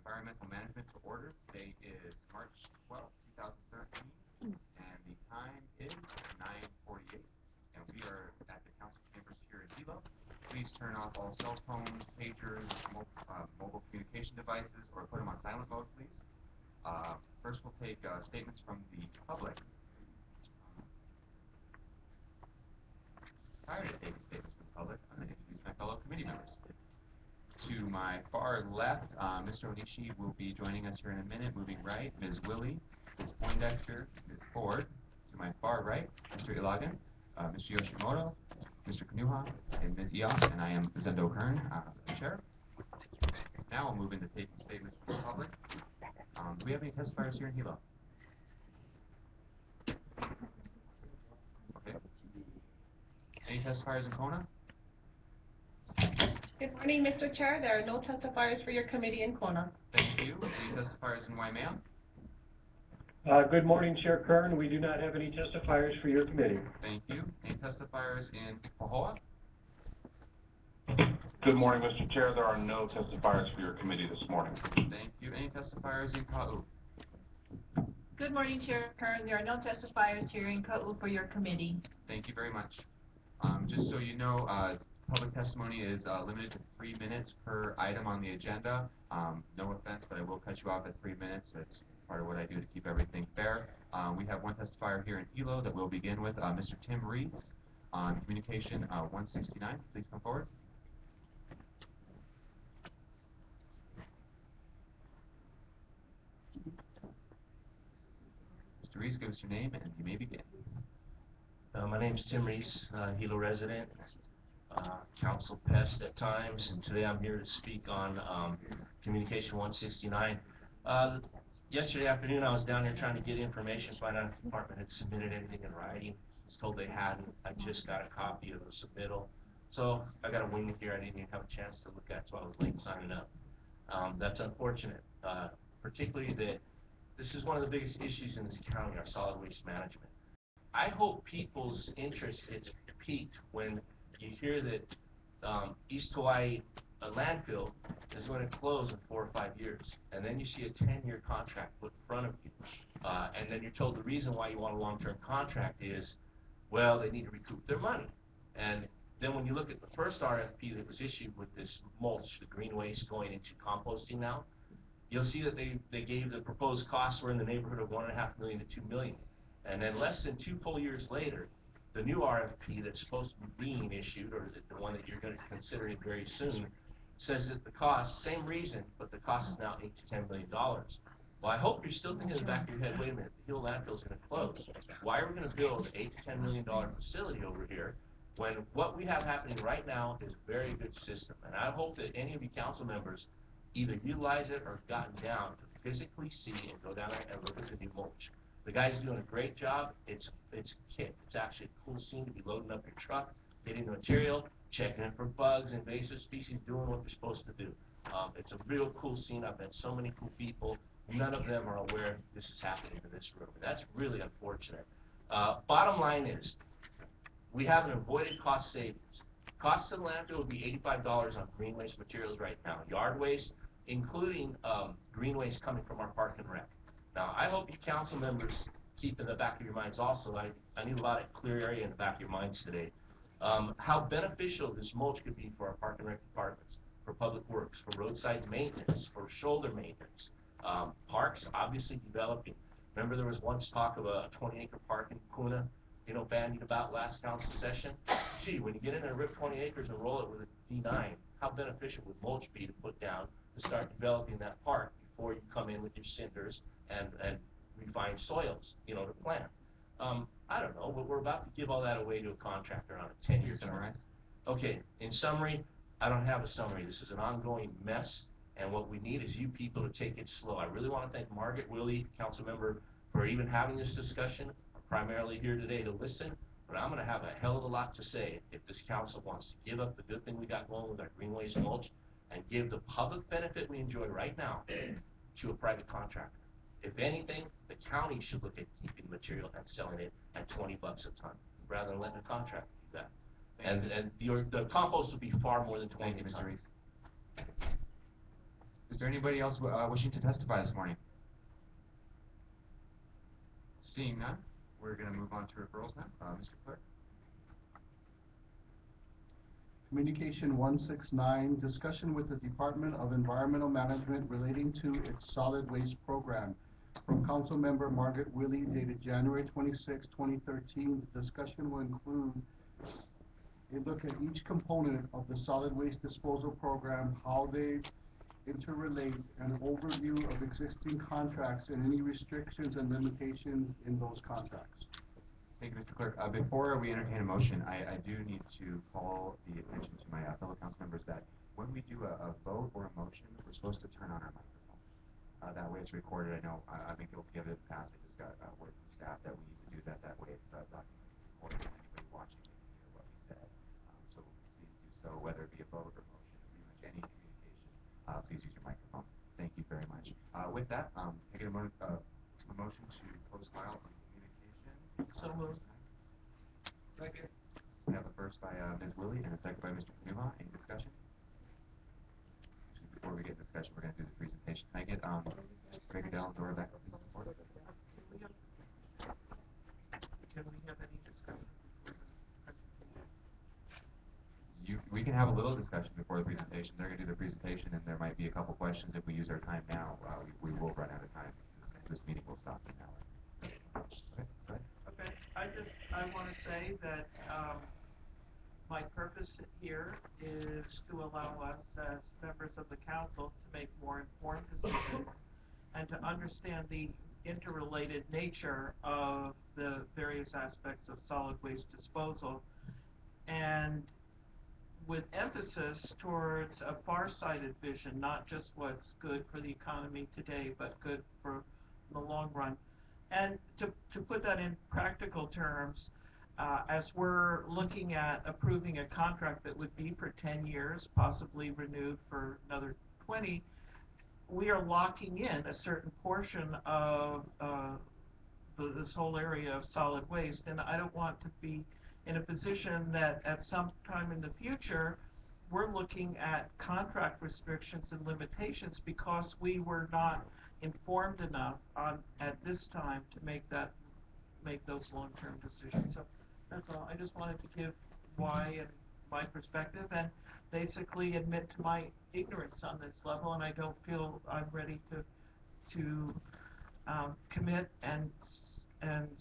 environmental management to order. Today is March 12th, 2013, and the time is 9:48, and we are at the council chambers here in Hilo. Please turn off all cell phones, pagers, mobile communication devices, or put them on silent mode, please. First, we'll take statements from the public. Prior to taking statements from the public, I'm going to introduce my fellow committee members. To my far left, Mr. Onishi will be joining us here in a minute. Moving right, Ms. Wille, Ms. Poindexter, Ms. Ford. To my far right, Mr. Ilagan, Mr. Yoshimoto, Mr. Kanuha, and Ms. Ia, and I am Zendo Kern, the chair. Now we'll move into taking statements from the public. Do we have any testifiers here in Hilo? Okay. Any testifiers in Kona? Good morning, Mr. Chair. There are no testifiers for your committee in Kona. Thank you. Any testifiers in Waimea? Good morning, Chair Kern. We do not have any testifiers for your committee. Thank you. Any testifiers in Pahoa? Good morning, Mr. Chair. There are no testifiers for your committee this morning. Thank you. Any testifiers in Ka'u? Good morning, Chair Kern. There are no testifiers here in Ka'u for your committee. Thank you very much. Just so you know, public testimony is limited to 3 minutes per item on the agenda. No offense, but I will cut you off at 3 minutes. That's part of what I do to keep everything fair. We have one testifier here in Hilo that we'll begin with, Mr. Tim Rees on communication 169. Please come forward. Mr. Rees, give us your name and you may begin. My name is Tim Rees, Hilo resident, council pest at times, and today I'm here to speak on communication 169. Yesterday afternoon I was down here trying to get information, find out if the department had submitted anything in writing. I was told they hadn't. I just got a copy of the submittal. So I got a wing here I didn't even have a chance to look at, so I was late signing up. That's unfortunate, particularly that this is one of the biggest issues in this county, our solid waste management. I hope people's interest is piqued when you hear that East Hawaii landfill is going to close in 4 or 5 years, and then you see a 10-year contract put in front of you, and then you're told the reason why you want a long-term contract is, well, they need to recoup their money. And then when you look at the first RFP that was issued with this mulch, the green waste going into composting now, you'll see that they gave the proposed costs were in the neighborhood of $1.5 million to $2 million. And then less than 2 full years later, the new RFP that's supposed to be being issued, or the one that you're going to consider it very soon, says that the cost, same reason, but the cost is now $8 to $10 million. Well, I hope you're still thinking in the back of your head, wait a minute, the Hilo landfill is going to close. Why are we going to build an $8 to $10 million facility over here when what we have happening right now is a very good system? And I hope that any of you council members either utilize it or gotten down to physically see and go down there and look at the new mulch. The guy's doing a great job. It's a kick. It's actually a cool scene to be loading up your truck, getting the material, checking it for bugs, invasive species, doing what they're supposed to do. It's a real cool scene. I've met so many cool people. None of them are aware this is happening in this room. That's really unfortunate. Bottom line is, we have an avoided cost savings. Cost to the landfill would be $85 on green waste materials right now. Yard waste, including green waste coming from our park and rec. Now, I hope you council members keep in the back of your minds also, I need a lot of clear area in the back of your minds today, how beneficial this mulch could be for our park and rec departments, for public works, for roadside maintenance, for shoulder maintenance, parks obviously developing. Remember there was once talk of a 20-acre park in Puna, you know, bandied about last council session. Gee, when you get in there and rip 20 acres and roll it with a D9, how beneficial would mulch be to put down to start developing that park before you come in with your cinders and refine soils, you know, to plant. I don't know, but we're about to give all that away to a contractor on a 10-year term. Okay, in summary, I don't have a summary. This is an ongoing mess, and what we need is you people to take it slow. I really want to thank Margaret Wille, council member, for even having this discussion. I'm primarily here today to listen, but I'm going to have a hell of a lot to say if this council wants to give up the good thing we got going with our green waste mulch and give the public benefit we enjoy right now to a private contractor. If anything, the county should look at keeping the material and selling it at $20 a ton, rather than letting a contractor do that. And the compost would be far more than 20 a ton. Is there anybody else wishing to testify this morning? Seeing none, we're going to move on to referrals now. Mr. Clerk. Communication 169, discussion with the Department of Environmental Management relating to its solid waste program. From Council Member Margaret Wille, dated January 26, 2013. The discussion will include a look at each component of the solid waste disposal program, how they interrelate, an overview of existing contracts and any restrictions and limitations in those contracts. Thank you, Mr. Clerk. Before we entertain a motion, I do need to call the attention to my fellow council members that when we do a vote or a motion, we're supposed to turn on our microphone. That way it's recorded. I know I've been guilty of it in the past. I just got word from staff that we need to do that. That way it's documented, recorded, and anybody watching can hear what we said. So please do so, whether it be a vote or motion or pretty much any communication. Please use your microphone. Thank you very much. With that, I get a motion to close file on communication. So moved. Second. We have a first by Ms. Wille and a second by Mr. Kanuha. Any discussion? Actually, before we get discussion, we're going to do the presentation. Can I get Greg Goodale and Dora Beck, please, support? Can we have any discussion before the presentation? We can have a little discussion before the presentation. They're going to do the presentation, and there might be a couple questions. If we use our time now, we will run out of time. This meeting will stop in an hour. Okay, go ahead. Okay, I want to say that my purpose here is to allow us as members of the council to make more informed decisions and to understand the interrelated nature of the various aspects of solid waste disposal, and with emphasis towards a far-sighted vision, not just what's good for the economy today, but good for the long run. And to put that in practical terms, as we're looking at approving a contract that would be for 10 years, possibly renewed for another 20, we are locking in a certain portion of this whole area of solid waste, and I don't want to be in a position that at some time in the future we're looking at contract restrictions and limitations because we were not informed enough at this time to make those long-term decisions. So that's all. I just wanted to give why and my perspective, and basically admit to my ignorance on this level, and I don't feel I'm ready to commit and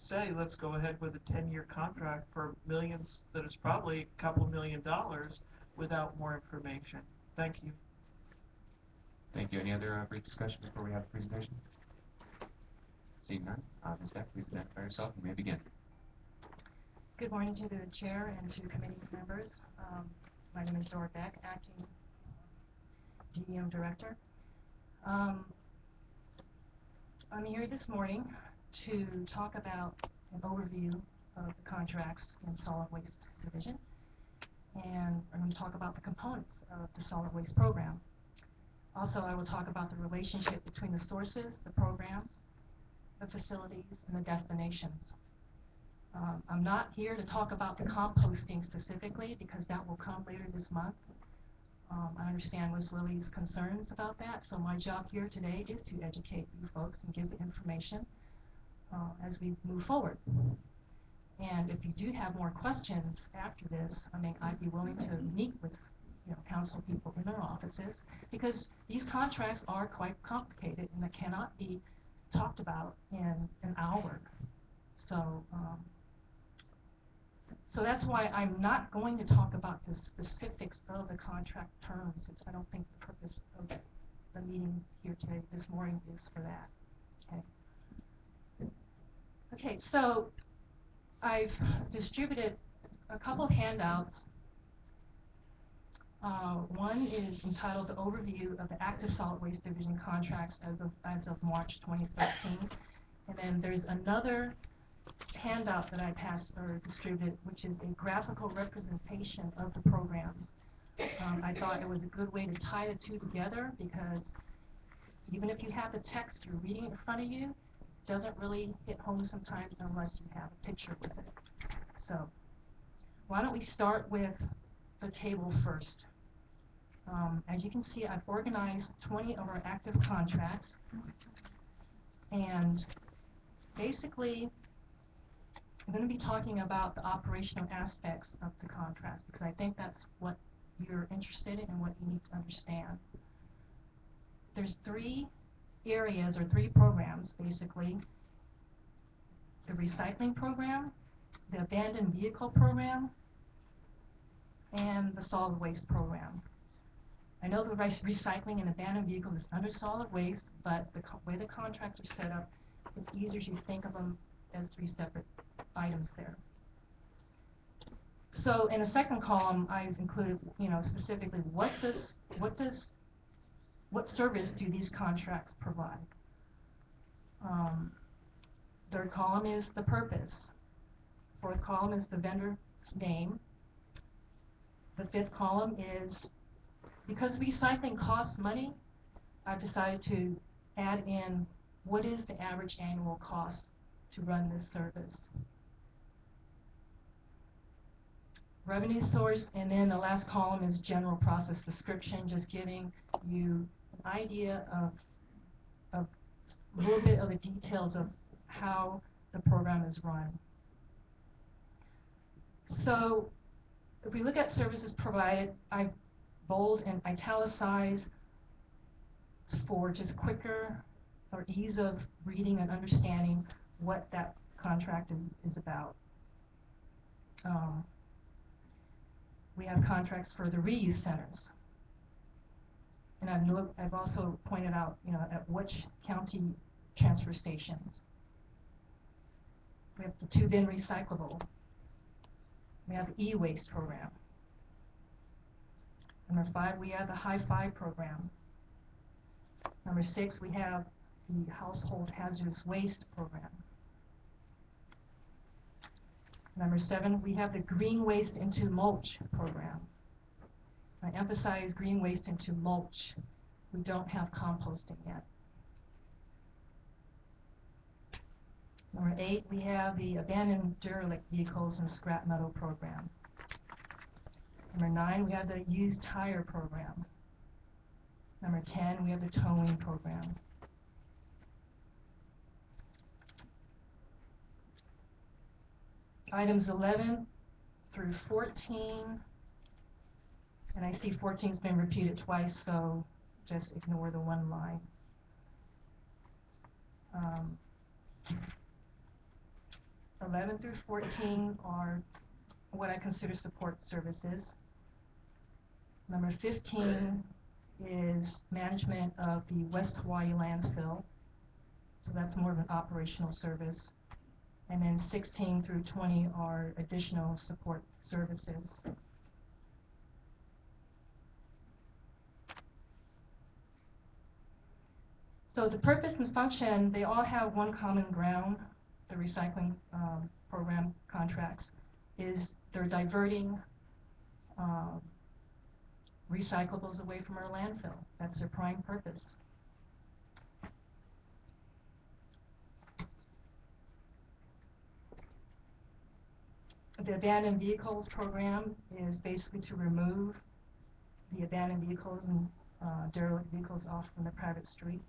say let's go ahead with a 10-year contract for millions that is probably a couple $1 million without more information. Thank you. Thank you. Any other brief discussion before we have the presentation? Seeing none, Ms. Beck, please identify yourself and we may begin. Good morning to the chair and to committee members. My name is Dora Beck, acting DEM director. I'm here this morning to talk about an overview of the contracts in solid waste division, and I'm going to talk about the components of the solid waste program. Also, I will talk about the relationship between the sources, the programs, the facilities, and the destinations. I'm not here to talk about the composting specifically because that will come later this month. I understand Ms. Wille's concerns about that, so my job here today is to educate you folks and give the information as we move forward. And if you do have more questions after this, I'd be willing to meet with council people in their offices, because these contracts are quite complicated and they cannot be talked about in an hour. So that's why I'm not going to talk about the specifics of the contract terms, since I don't think the purpose of the meeting here today, this morning, is for that. Okay, so I've distributed a couple of handouts. One is entitled The Overview of the Active Solid Waste Division Contracts as of March 2013. And then there's another handout that I passed or distributed, which is a graphical representation of the programs. I thought it was a good way to tie the two together, because even if you have the text you're reading in front of you, it doesn't really hit home sometimes unless you have a picture with it. So why don't we start with the table first. As you can see, I've organized 20 of our active contracts, and basically I'm going to be talking about the operational aspects of the contracts because I think that's what you're interested in and what you need to understand. There's 3 areas or 3 programs basically: the recycling program, the abandoned vehicle program, and the solid waste program. I know the recycling and abandoned vehicles is under solid waste, but the way the contracts are set up, it's easier to think of them as 3 separate items there. So in the second column, I've included, specifically what service do these contracts provide? Third column is the purpose. Fourth column is the vendor's name. The fifth column is, because recycling costs money, I've decided to add in what is the average annual cost to run this service. Revenue source, and then the last column is general process description, just giving you an idea of a little bit of the details of how the program is run. So if we look at services provided, I bold and italicize for just quicker or ease of reading and understanding what that contract is about. We have contracts for the reuse centers, and I've also pointed out, at which county transfer stations. We have the 2-bin recyclable. We have the e-waste program. Number 5, we have the High-Five program. Number 6, we have the household hazardous waste program. Number 7, we have the green waste into mulch program. I emphasize green waste into mulch. We don't have composting yet. Number 8, we have the abandoned derelict vehicles and scrap metal program. Number 9, we have the used tire program. Number 10, we have the towing program. Items 11 through 14, and I see 14's been repeated twice, so just ignore the 1 line. 11 through 14 are what I consider support services. Number 15 is management of the West Hawaii landfill, so that's more of an operational service. And then 16 through 20 are additional support services. So the purpose and function, they all have one common ground. The recycling program contracts is they're diverting recyclables away from our landfill. That's their prime purpose. The abandoned vehicles program is basically to remove the abandoned vehicles and derelict vehicles off from the private street.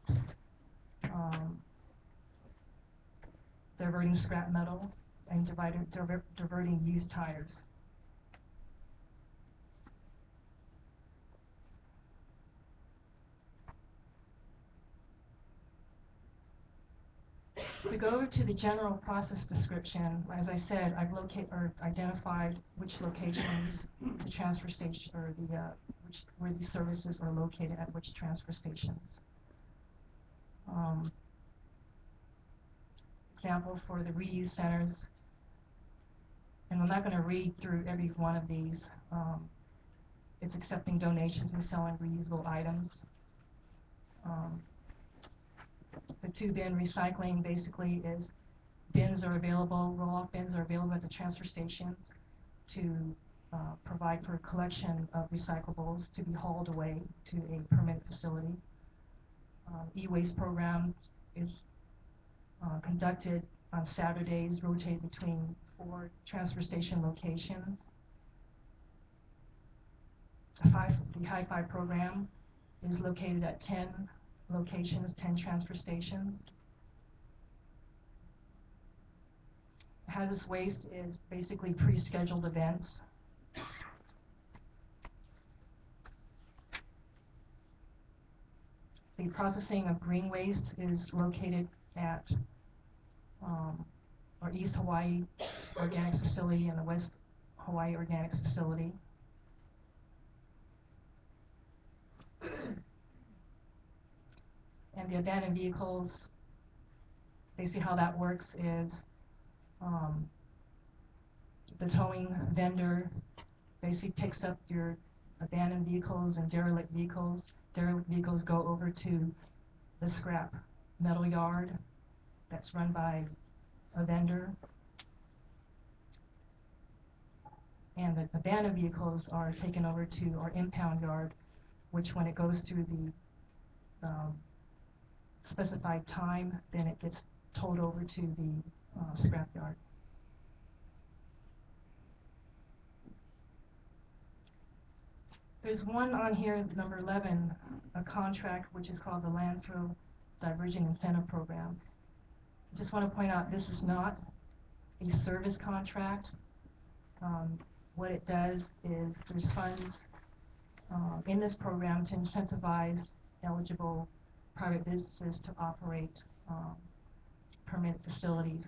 Diverting scrap metal and diverting used tires. If we go over to the general process description, as I said, I've identified which locations the transfer station or where these services are located at which transfer stations. Example for the reuse centers, and I'm not going to read through every one of these. It's accepting donations and selling reusable items. The 2-bin recycling basically is bins are available, roll-off bins are available at the transfer station to provide for collection of recyclables to be hauled away to a permanent facility. E-waste program is conducted on Saturdays, rotated between 4 transfer station locations. the Hi-Fi program is located at 10 locations, 10 transfer stations. Hazardous waste is basically pre-scheduled events. The processing of green waste is located at our East Hawaii Organics Facility and the West Hawaii Organics Facility. And the abandoned vehicles, basically how that works is the towing vendor basically picks up your abandoned vehicles and derelict vehicles. Derelict vehicles go over to the scrap metal yard that's run by a vendor. And the abandoned vehicles are taken over to our impound yard, which when it goes through the specified time, then it gets towed over to the scrap yard. There's one on here, number 11, a contract which is called the Landfill Diversion Incentive Program. I just want to point out this is not a service contract. What it does is there's funds in this program to incentivize eligible private businesses to operate permanent facilities.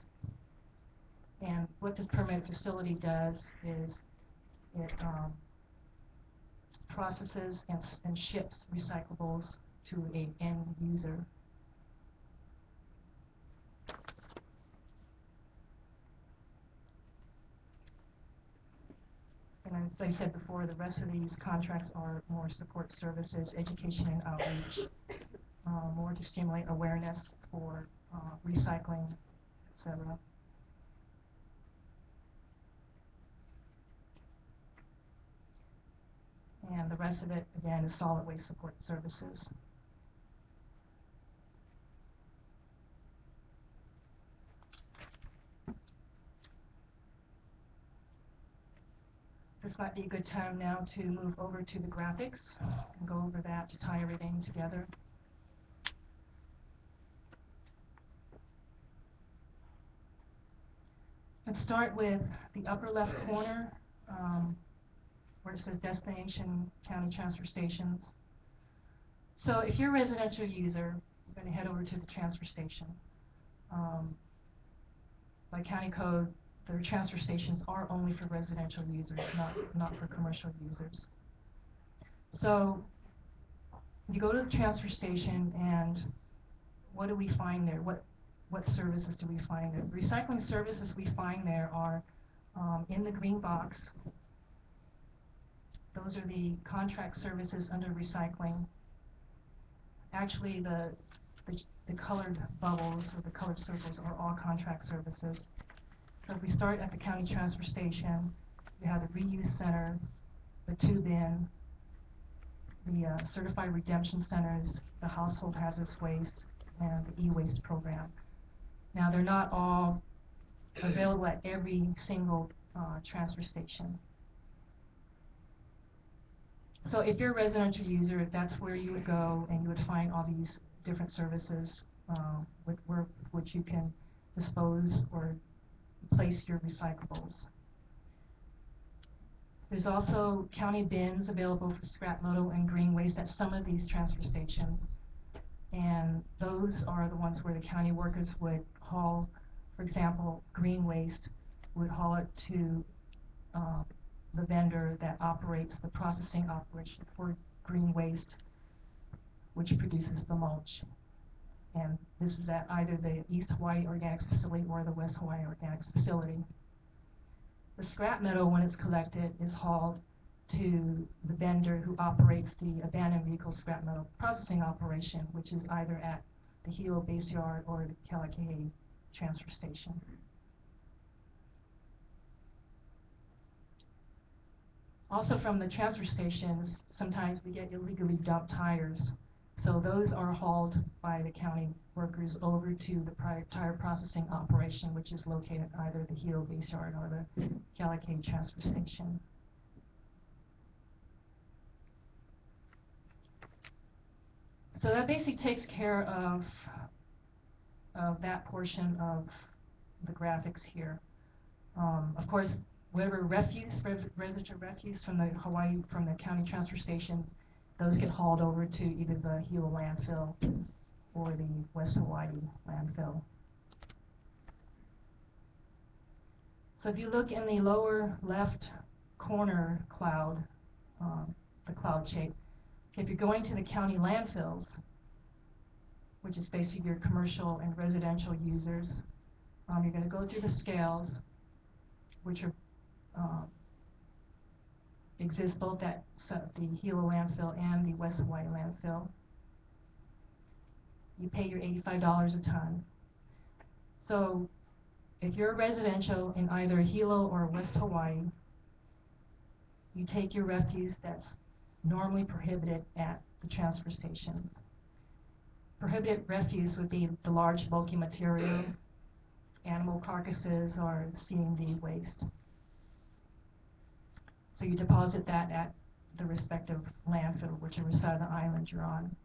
And what this permanent facility does is it processes and ships recyclables to an end user. And as I said before, the rest of these contracts are more support services, education and outreach, more to stimulate awareness for recycling, etc. And the rest of it, again, is solid waste support services. This might be a good time now to move over to the graphics and go over that to tie everything together. Let's start with the upper left corner where it says Destination County Transfer Stations. So if you're a residential user, you're going to head over to the transfer station. By county code, their transfer stations are only for residential users, not for commercial users. So you go to the transfer station, and what do we find there? What services do we find there? Recycling services we find there are in the green box. Those are the contract services under recycling. Actually, the colored bubbles or the colored circles are all contract services. So if we start at the county transfer station, we have the reuse center, the tube in, the certified redemption centers, the household hazardous waste, and the e-waste program. Now they're not all available at every single transfer station. So if you're a residential user, that's where you would go and you would find all these different services which you can dispose or place your recyclables. There's also county bins available for scrap metal and green waste at some of these transfer stations. And those are the ones where the county workers would haul, for example, green waste, would haul it to the vendor that operates the processing operation for green waste, which produces the mulch. And this is at either the East Hawaii Organics Facility or the West Hawaii Organics Facility. The scrap metal, when it's collected, is hauled to the vendor who operates the abandoned vehicle scrap metal processing operation, which is either at the Hilo base yard or the Kealakekee transfer station. Also from the transfer stations, sometimes we get illegally dumped tires. So those are hauled by the county workers over to the tire processing operation, which is located at either the Hilo base yard or the Kealakekee transfer station. So that basically takes care of that portion of the graphics here. Of course, whatever refuse, residential refuse from the from the county transfer stations, those get hauled over to either the Hilo landfill or the West Hawaii landfill. So if you look in the lower left corner cloud, the cloud shape, if you're going to the county landfills, which is basically your commercial and residential users, you're going to go through the scales, which are exist both at the Hilo landfill and the West Hawaii landfill. You pay your $85 a ton. So if you're residential in either Hilo or West Hawaii, you take your refuse that's normally prohibited at the transfer station. Prohibited refuse would be the large bulky material, animal carcasses, or C&D waste. So you deposit that at the respective landfill, whichever side of the island you're on.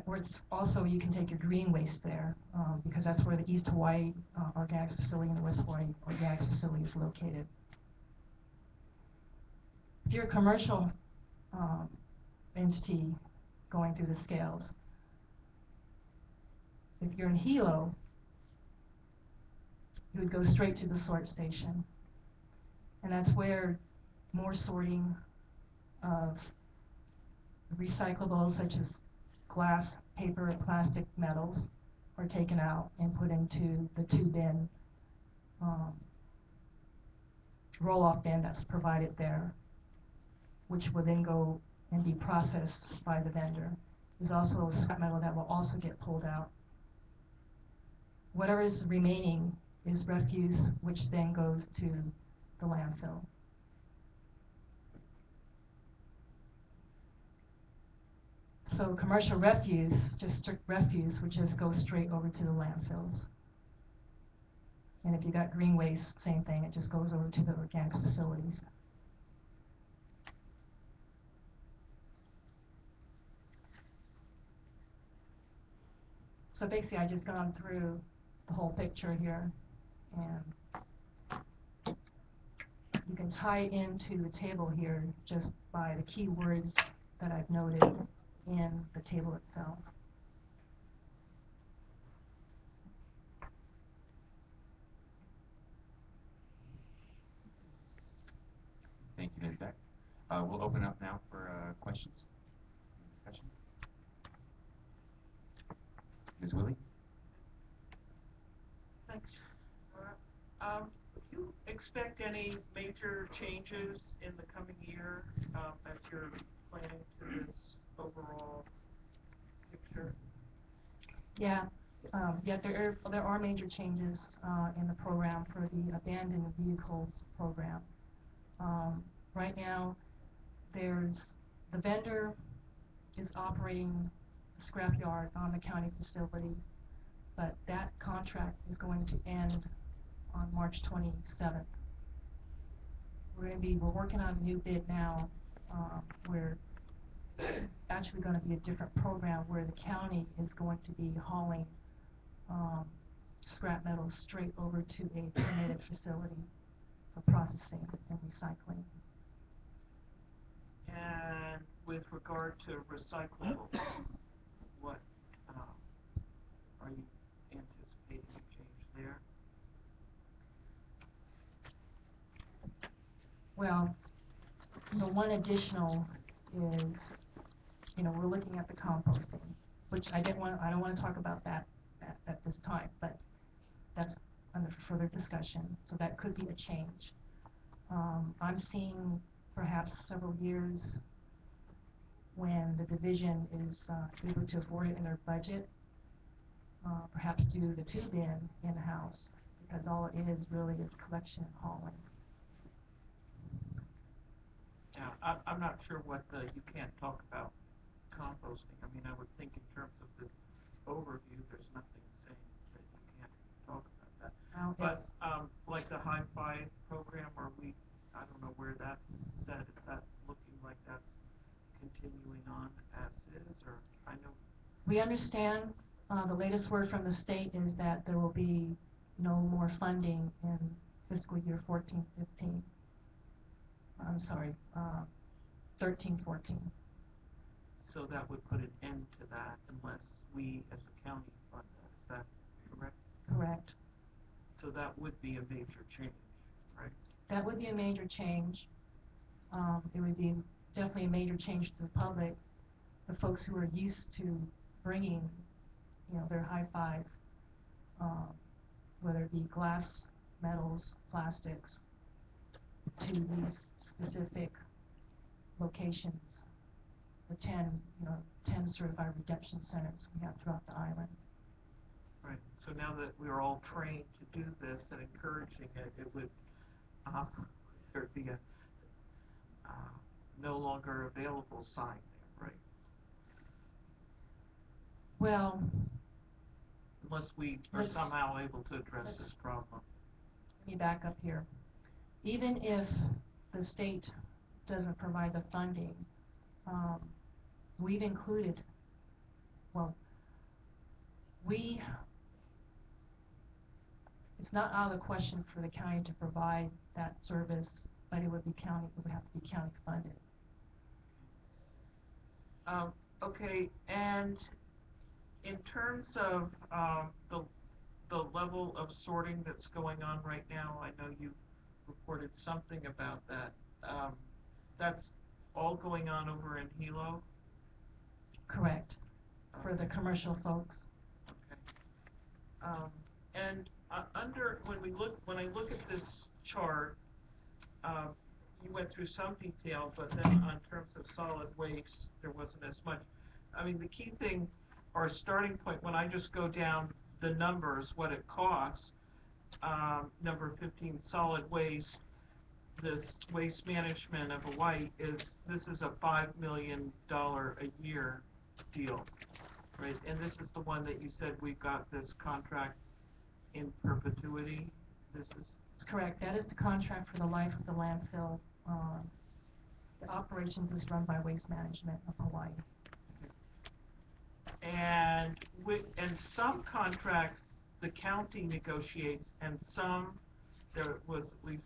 Or it's also, you can take your green waste there, because that's where the East Hawaii organics facility and the West Hawaii organics facility is located. If you're a commercial entity going through the scales, if you're in Hilo, you would go straight to the sort station. And that's where more sorting of recyclables such as glass, paper, plastic, metals are taken out and put into the two-bin roll-off bin that's provided there, which will then go and be processed by the vendor. There's also scrap metal that will also get pulled out. Whatever is remaining is refuse, which then goes to the landfill. So commercial refuse, just strict refuse, would just go straight over to the landfills. And if you got green waste, same thing, it just goes over to the organics facilities. So basically, I just gone through the whole picture here, and you can tie into the table here just by the key words that I've noted in the table itself. Thank you, Ms. Beck. We'll open up now for questions and discussion. Ms. Wille? Thanks. Do you expect any major changes in the coming year as you're planning to this overall picture? Yeah, there are major changes in the program for the abandoned vehicles program. Right now, the vendor is operating a scrapyard on the county facility, but that contract is going to end on March 27th. We're working on a new bid now, where actually going to be a different program where the county is going to be hauling scrap metal straight over to a permitted facility for processing and recycling. And with regard to recyclables, what are you anticipating a change there? Well, the one additional is, we're looking at the composting, which I don't want to talk about that at this time, but that's under further discussion. So that could be a change. I'm seeing perhaps several years when the division is able to afford it in their budget, perhaps do the two-bin in-house, because all it is really is collection and hauling. Yeah, I'm not sure what you can't talk about composting. I mean, I would think in terms of this overview, there's nothing saying that you can't talk about that. But like the Hi-Fi program, I don't know where that's set. Is that looking like that's continuing on as We understand, the latest word from the state is that there will be no more funding in fiscal year 14-15. I'm sorry, 13-14. So that would put an end to that unless we as a county fund that. Is that correct? Correct. So that would be a major change, right? That would be a major change. It would be definitely a major change to the public, the folks who are used to bringing, their high five, whether it be glass, metals, plastics, to these specific locations, the 10 certified redemption centers we have throughout the island. Right. So now that we're all trained to do this and encouraging it, it would there'd be a no longer available sign there, right? Well, Unless we are somehow able to address this problem. Let me back up here. Even if the state doesn't provide the funding, we've included, it's not out of the question for the county to provide that service, but it would have to be county funded. Okay, and in terms of the level of sorting that's going on right now, I know you reported something about that. That's all going on over in Hilo? Correct. For the commercial folks. Okay. And when I look at this chart, you went through some detail, but then on terms of solid waste, there wasn't as much. I mean, the key thing, our starting point, when I just go down the numbers, what it costs, number 15, solid waste, this waste management of Hawaii this is a $5 million a year deal, right? And this is the one that you said we've got this contract in perpetuity. That's correct. That is the contract for the life of the landfill. The operations is run by Waste Management of Hawaii. And some contracts the county negotiates, and some there was at least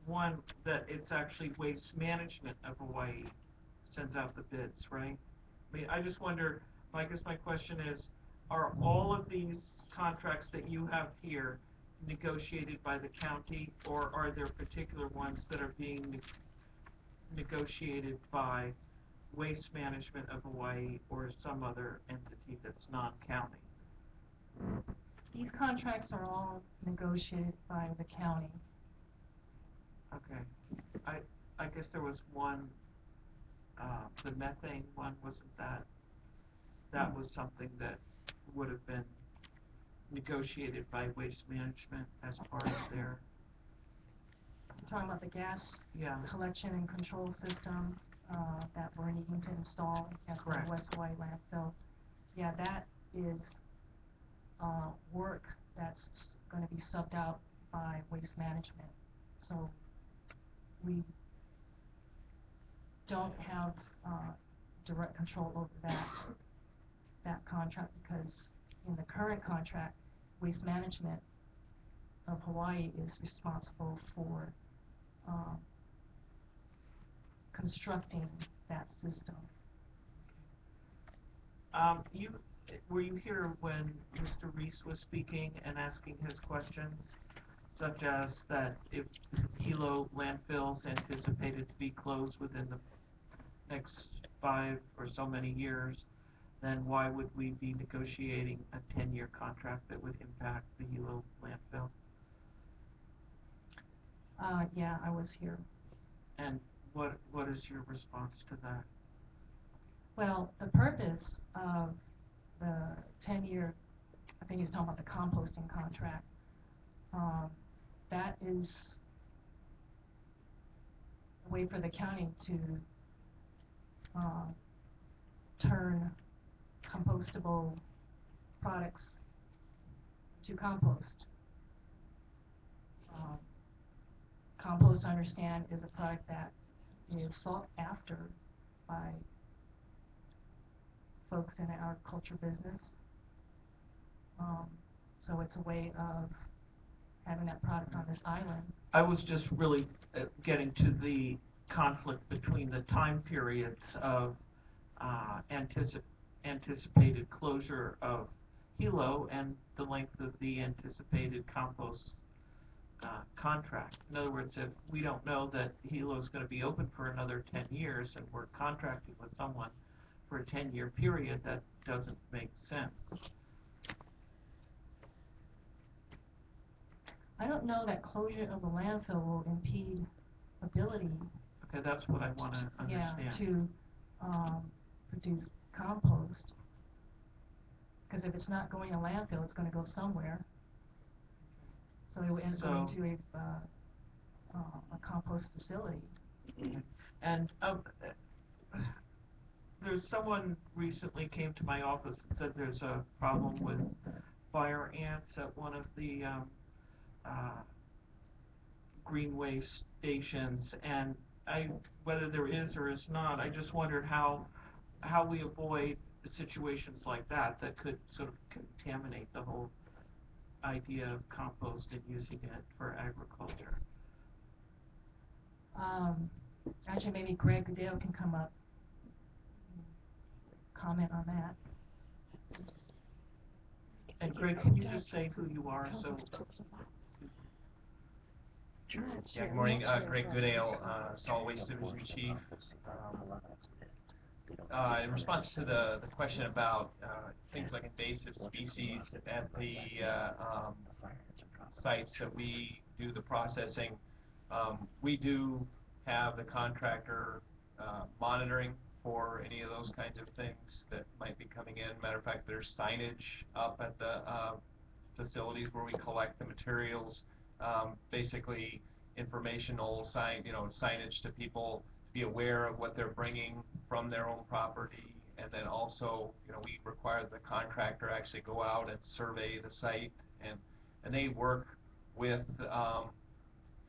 one that it's actually Waste Management of Hawaii sends out the bids, right? I mean, I just wonder, I guess my question is, are all of these contracts that you have here negotiated by the county, or are there particular ones that are being negotiated by Waste Management of Hawaii or some other entity that's non-county? These contracts are all negotiated by the county. Okay. I guess there was one, the methane one, wasn't that was something that would have been negotiated by Waste Management as part of their... You're talking about the gas collection and control system that we're needing to install at the West Hawaii landfill. Yeah, that is work that's going to be subbed out by Waste Management. So we don't have direct control over that contract, because in the current contract, Waste Management of Hawaii is responsible for constructing that system. Were you here when Mr. Rees was speaking and asking his questions, such as that if Hilo landfills anticipated to be closed within the next 5 or so many years, then why would we be negotiating a 10-year contract that would impact the Hilo landfill? Yeah, I was here. And what is your response to that? Well, the purpose of the 10-year, I think he's talking about the composting contract, that is a way for the county to turn compostable products to compost. Compost, I understand, is a product that is sought after by folks in the agriculture business. So it's a way of having that product on this island. I was just really getting to the conflict between the time periods of anticipated closure of Hilo and the length of the anticipated compost contract. In other words, if we don't know that Hilo is going to be open for another 10 years and we're contracting with someone for a 10-year period, that doesn't make sense. I don't know that closure of the landfill will impede ability, Okay, that's what I want to understand. to produce compost. Because if it's not going to landfill, it's going to go somewhere. So it will end up going to a compost facility. And there's someone recently came to my office and said there's a problem with fire ants at one of the green waste stations, and whether there is or is not, I just wondered how we avoid situations like that could sort of contaminate the whole idea of compost and using it for agriculture. Actually, maybe Greg Goodale can come up and comment on that. And Greg, can you just say who you are? So. Yeah, good morning, Greg Goodale, Solid Waste Division Chief. In response to the question about things like invasive species at the sites that we do the processing, we do have the contractor monitoring for any of those kinds of things that might be coming in. Matter of fact, there's signage up at the facilities where we collect the materials. Basically informational signage to people to be aware of what they're bringing from their own property, and then also, we require the contractor actually go out and survey the site, and they work with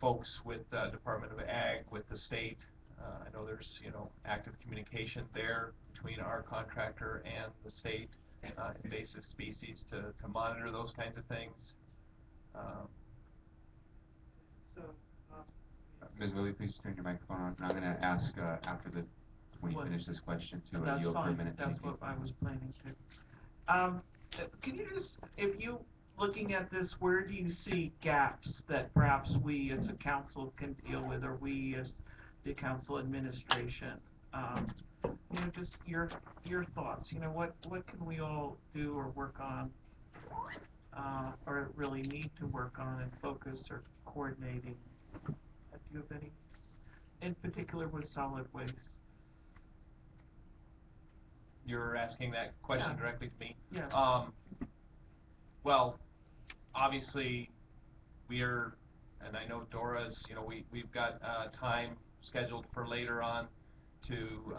folks with the Department of Ag, with the state. I know there's active communication there between our contractor and the state, invasive species to monitor those kinds of things. Ms. Wille, please turn your microphone on. I'm going to ask after this, when you finish this question, to yield for a minute. That's what I was planning to. Can you just, if you looking at this, where do you see gaps that perhaps we as a council can deal with, or we as the council administration? Just your thoughts. What can we all do or work on, or really need to work on and focus or coordinating? Do you have any, in particular with solid waste? You're asking that question directly to me? Yes. Well, obviously, and I know Dora's, we've got time scheduled for later on to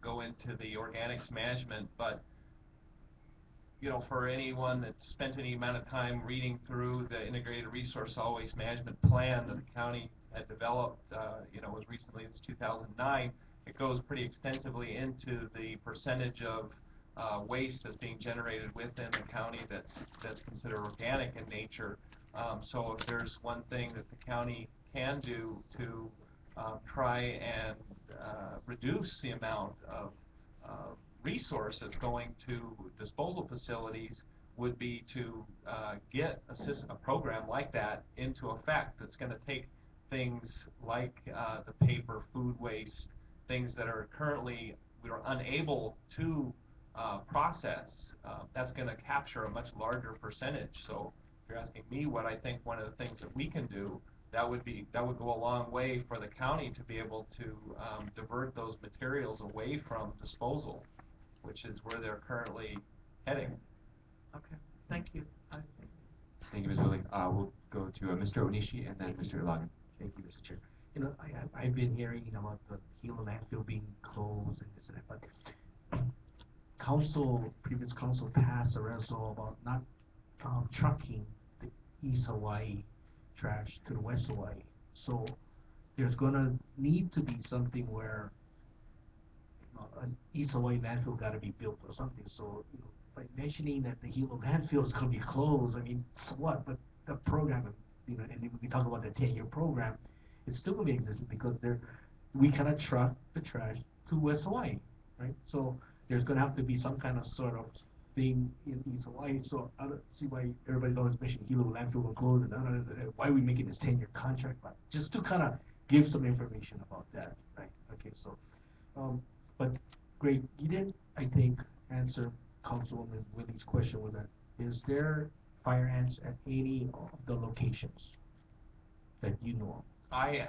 go into the organics management, but for anyone that's spent any amount of time reading through the Integrated Resource Solid Waste Management Plan that the county had developed, as recently as 2009, it goes pretty extensively into the percentage of waste that's being generated within the county that's considered organic in nature. So if there's one thing that the county can do to try and reduce the amount of resource that's going to disposal facilities, would be to get a program like that into effect that's going to take things like the paper, food waste, things that are currently we are unable to process. That's going to capture a much larger percentage. So if you're asking me what I think one of the things that we can do, that would go a long way for the county to be able to divert those materials away from disposal, which is where they're currently heading. Okay, thank you. Thank you, Ms. Wille. We'll go to Mr. Onishi and then Mr. Ilagan. Thank you, Mr. Chair. I've been hearing about the Hilo landfill being closed and this and that, but previous council passed a resolution about not trucking the East Hawaii trash to the West Hawaii. So there's gonna need to be something where an East Hawaii landfill gotta be built or something, so, by mentioning that the Hilo landfill is gonna be closed, I mean, so what, but the program, and if we talk about the 10-year program, it's still gonna be existing because we cannot truck the trash to West Hawaii, right? So there's gonna have to be some kind of sort of thing in East Hawaii, so I don't see why everybody's always mentioning Hilo landfill will close, and why are we making this 10-year contract, but just to kind of give some information about that, right? Okay, so, but Greg, you did, I think, answer Councilwoman Willie's question with that. Is there fire ants at any of the locations that you know of? I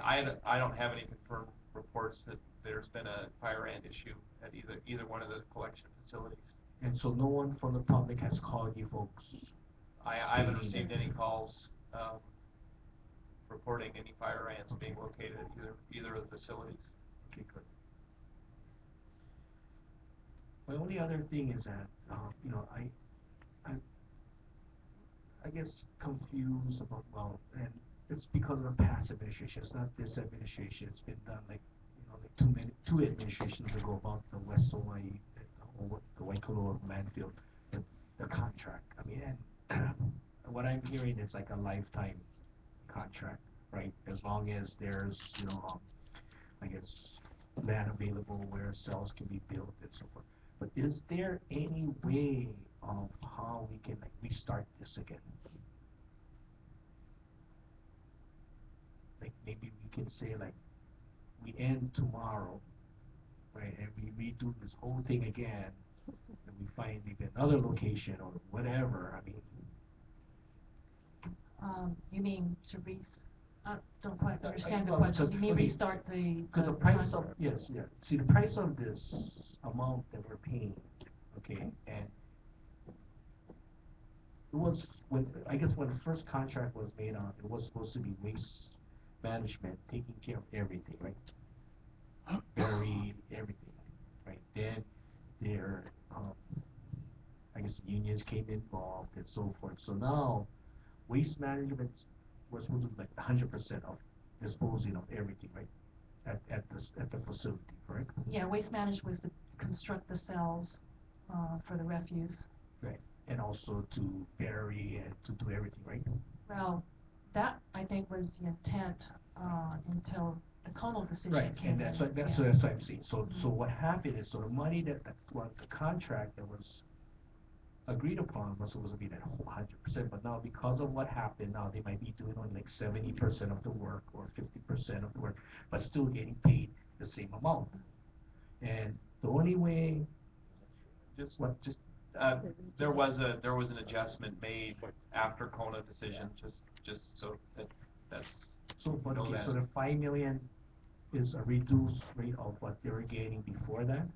don't have any confirmed reports that there's been a fire ant issue at either one of the collection facilities. And so no one from the public has called you folks? I haven't received any calls reporting any fire ants being located at either of the facilities. Okay, good. My only other thing is that, I guess confused about, and it's because of the past administration, it's not this administration, it's been done like two administrations ago about the West Hawaii, the Waikolo landfill, the contract. I mean, and what I'm hearing is like a lifetime contract, right? As long as there's, I guess, land available where cells can be built and so forth. But is there any way of how we can restart this again? Like maybe we can say we end tomorrow, right, and we redo this whole thing again, and we find maybe another location or whatever. I mean, You mean to I don't quite understand the well, question. You mean okay, restart the because the price of, yes, yeah. See, the price of this amount that we're paying, okay, and it was I guess when the first contract was made on, it was supposed to be waste management, taking care of everything, right? Buried everything, right? Then there, I guess unions came involved and so forth. So now, waste management was supposed to be like 100% of disposing of everything, right? At the facility, correct? Yeah, waste management was to construct the cells for the refuse. Right, and also to bury and to do everything, right? Well, that I think was the intent until the Kono decision Right, came and in. that's what I'm saying. So what happened is, so the money the contract that was agreed upon was supposed to be that whole 100%, but now because of what happened, now they might be doing only like 70% of the work or 50% of the work, but still getting paid the same amount. And the only way, there was an adjustment made after Kona decision, just so that's so but okay, that. so the 5 million is a reduced rate of what they were getting before that?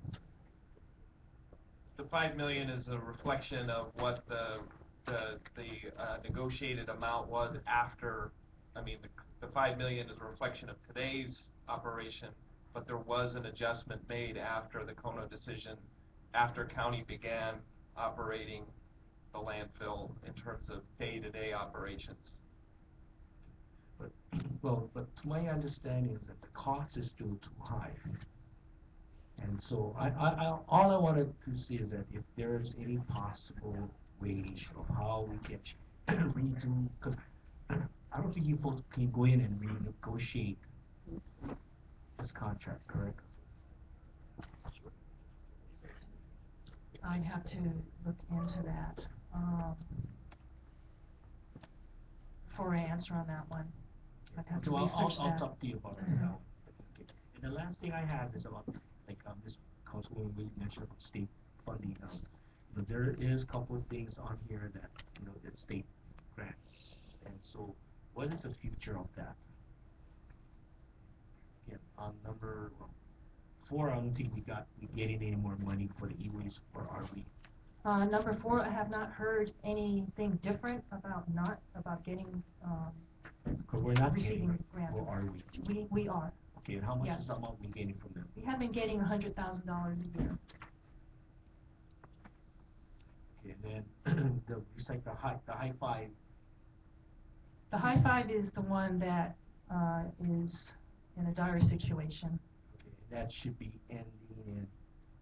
The 5 million is a reflection of what the negotiated amount was after. I mean, the 5 million is a reflection of today's operation, but there was an adjustment made after the Kona decision, after county began operating the landfill in terms of day-to-day operations. But to my understanding is that the cost is still too high. And so all I wanted to see is that if there's any possible way of how we can redo, because I don't think you folks can go in and renegotiate this contract, correct? I'd have to look into that for an answer on that one. I'd have to research that. I'll talk to you about it now. Okay. And the last thing I have is about, this Councilwoman Willie mentioned about state funding. There is a couple of things on here that, that state grants. And so, what is the future of that? Again, on number 4, I don't think we getting any more money for the e-waste, or are we? Number 4, I have not heard anything different about getting Because we're not receiving getting, grants. or are we? We are. Okay, and how much Yes. is the amount we getting from them? We have been getting $100,000 a year. Okay, and then it's like the high five. The high five is the one that is in a dire situation. Okay, that should be ending in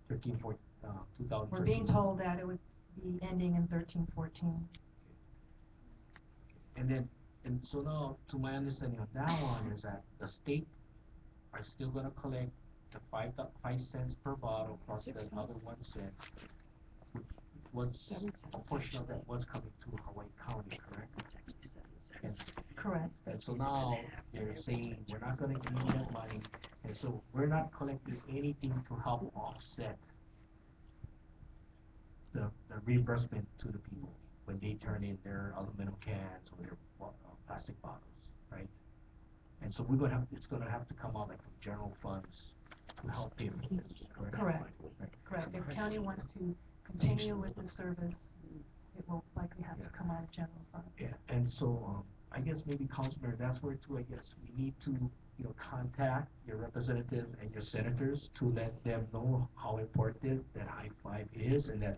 2013. We're being told that it would be ending in 13-14. And then, and so now, to my understanding of that one is that the state are still gonna collect the 5 cents per bottle plus the other 1 cent, which was, a portion of that was coming to Hawaii County, correct? And, Correct. and so now, they're saying, we're not gonna give you that money, and so we're not collecting anything to help offset the reimbursement to the people when they turn in their aluminum cans or their plastic bottles, right? And so it's gonna have to come out like from general funds to help pay for this, correct? Correct. Right. Correct. If county wants to continue with the service, it will likely have to come out of general fund. Yeah, and so, I guess maybe Councilor, that's where too, I guess, we need to, contact your representative and your senators to let them know how important that high five is, and that,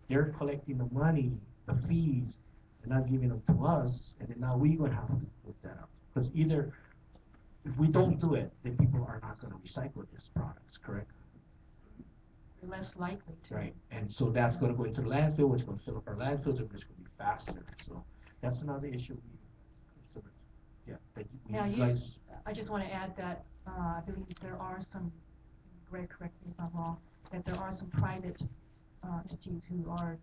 they're collecting the money, the fees, and not giving them to us, and then now we're gonna have to put that up. Because either, if we don't do it, then people are not gonna recycle these products, correct? We're less likely to. Right, and so that's gonna go into the landfill, which is gonna fill up our landfills, and it's gonna be faster, so that's another issue Now, you guys. I just want to add that I believe there are some, Greg, correct me if I'm wrong, that there are some private entities who are